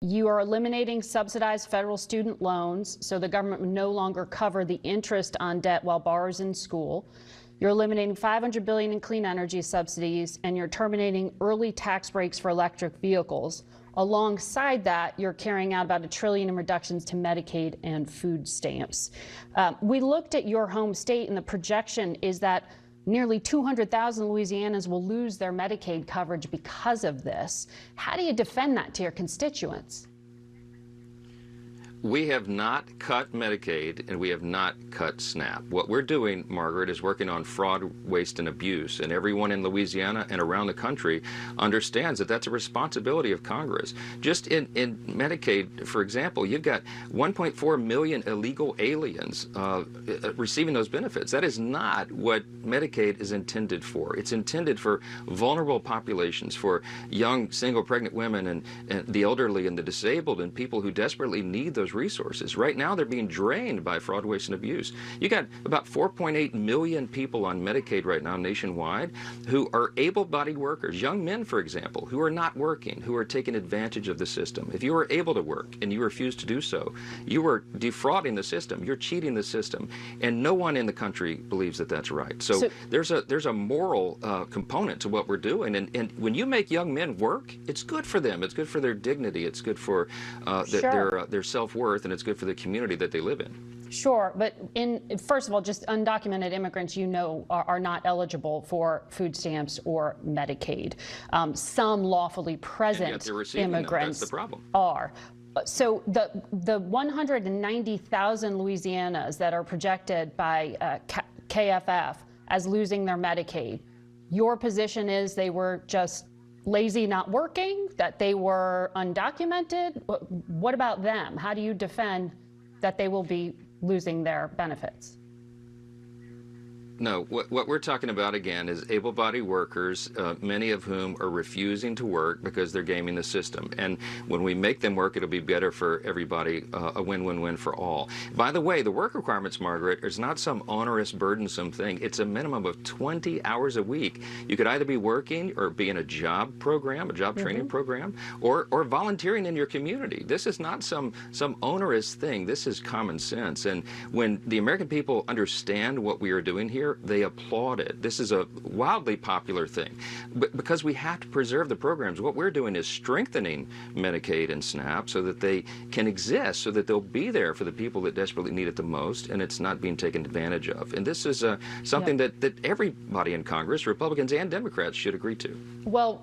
You are eliminating subsidized federal student loans, so the government would no longer cover the interest on debt while borrowers in school. You're eliminating $500 billion in clean energy subsidies, and you're terminating early tax breaks for electric vehicles. Alongside that, you're carrying out about $1 trillion in reductions to Medicaid and food stamps. We looked at your home state, and the projection is that nearly 200,000 Louisianans will lose their Medicaid coverage because of this. How do you defend that to your constituents? We have not cut Medicaid, and we have not cut SNAP. What we're doing, Margaret, is working on fraud, waste, and abuse. And everyone in Louisiana and around the country understands that that's a responsibility of Congress. Just in Medicaid, for example, you've got 1.4 million illegal aliens receiving those benefits. That is not what Medicaid is intended for. It's intended for vulnerable populations, for young, single, pregnant women, and the elderly and the disabled, and people who desperately need those resources. Right now, they're being drained by fraud, waste, and abuse. You got about 4.8 million people on Medicaid right now nationwide who are able-bodied workers, young men, for example, who are not working, who are taking advantage of the system. If you are able to work and you refuse to do so, you are defrauding the system, you're cheating the system, and no one in the country believes that that's right. So there's a moral component to what we're doing, and when you make young men work, it's good for them, it's good for their dignity, it's good for their self-worth, and it's good for the community that they live in. Sure, but first of all, just undocumented immigrants, you know, are not eligible for food stamps or Medicaid. Some lawfully present immigrants That's the problem. are. So the 190,000 Louisianas that are projected by KFF as losing their Medicaid, your position is they were just lazy, not working, that they were undocumented? What about them? How do you defend that they will be losing their benefits? No, what we're talking about, again, is able-bodied workers, many of whom are refusing to work because they're gaming the system. And when we make them work, it'll be better for everybody, a win-win-win for all. By the way, the work requirements, Margaret, is not some onerous, burdensome thing. It's a minimum of 20 hours a week. You could either be working or be in a job program, a job training program, or volunteering in your community. This is not some onerous thing. This is common sense. And when the American people understand what we are doing here, they applaud it. This is a wildly popular thing. But because we have to preserve the programs, what we're doing is strengthening Medicaid and SNAP so that they can exist, so that they'll be there for the people that desperately need it the most, and it's not being taken advantage of. And this is something that everybody in Congress, Republicans and Democrats, should agree to. Well,